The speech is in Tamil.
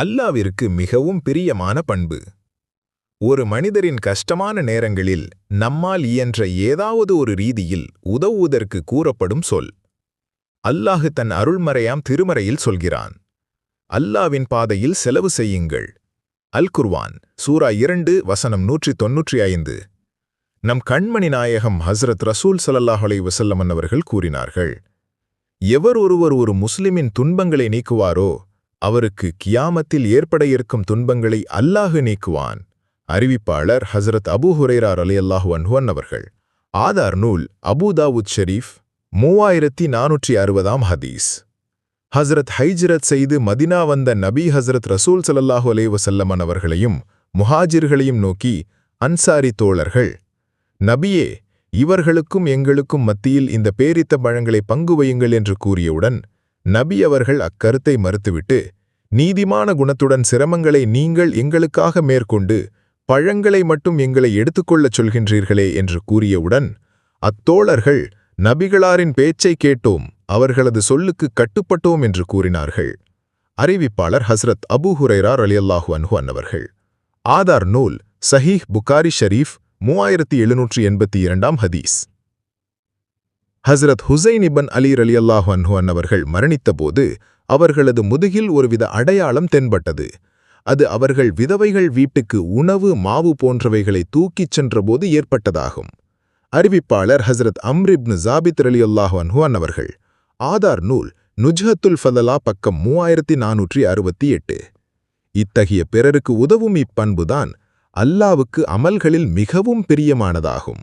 அல்லாவிற்கு மிகவும் பிரியமான பண்பு. ஒரு மனிதரின் கஷ்டமான நேரங்களில் நம்மால் இயன்ற ஏதாவது ஒரு ரீதியில் உதவுவதற்கு கூறப்படும் சொல். அல்லாஹு தன் அருள்மறையாம் திருமறையில் சொல்கிறான், அல்லாவின் பாதையில் செலவு செய்யுங்கள். அல் குர்ஆன் சூரா 2 வசனம் 195. நம் கண்மணி நாயகம் ஹஸ்ரத் ரசூல் ஸல்லல்லாஹு அலைஹி வஸல்லம் அவர்கள் கூறினார்கள், எவர் ஒருவர் ஒரு முஸ்லிமின் துன்பங்களை நீக்குவாரோ அவருக்கு கியாமத்தில் ஏற்பட இருக்கும் துன்பங்களை அல்லாஹு நீக்குவான். அறிவிப்பாளர் ஹஸ்ரத் அபூ ஹுரைரா ரலியல்லாஹு அன்ஹு அவர்கள். ஆதார் நூல் அபூ தாவூத் ஷரீஃப் 3460 ஹதீஸ். ஹஸ்ரத் ஹைஜ்ரத் செய்து மதினா வந்த நபி ஹஸ்ரத் ரசூல் ஸல்லல்லாஹு அலைஹி வஸல்லம் அவர்களையும் முஹாஜிர்களையும் நோக்கி, அன்சாரி தோழர்கள், நபியே, இவர்களுக்கும் எங்களுக்கும் மத்தியில் இந்த பேரித்த பழங்களை பங்கு வையுங்கள் என்று கூறியவுடன் நபி அவர்கள் அக்கருத்தை மறுத்துவிட்டு, நீதிமான குணத்துடன் சிரமங்களை நீங்கள் எங்களுக்காக மேற்கொண்டு பழங்களை மட்டும் எங்களை எடுத்துக்கொள்ளச் சொல்கின்றீர்களே என்று கூறியவுடன் அத்தோழர்கள், நபிகளாரின் பேச்சை கேட்டோம், அவர்களது சொல்லுக்கு கட்டுப்பட்டோம் என்று கூறினார்கள். அறிவிப்பாளர் ஹஸ்ரத் அபூ ஹுரைரா ரலியல்லாஹு அன்ஹு அவர்கள். ஆதார் நூல் சஹீஹ் புகாரி ஷரீஃப் 3782 ஹதீஸ். ஹஸ்ரத் ஹுசைன் இப்ன் அலி ரலியல்லாஹு அன்ஹு அவர்கள் மரணித்தபோது அவர்களது முதுகில் ஒருவித அடையாளம் தென்பட்டது. அது அவர்கள் விதவைகள் வீட்டுக்கு உணவு, மாவு போன்றவைகளை தூக்கிச் சென்றபோது ஏற்பட்டதாகும். அறிவிப்பாளர் ஹஸ்ரத் அம்ர் இப்னு ஜாபித் ரலியல்லாஹு அன்ஹு அவர்கள். ஆதார் நூல் நுஜ்ஹத்துல் ஃபதலா பக்கம் 3468. இத்தகைய பிறருக்கு உதவும் இப்பண்புதான் அல்லாவுக்கு அமல்களில் மிகவும் பிரியமானதாகும்.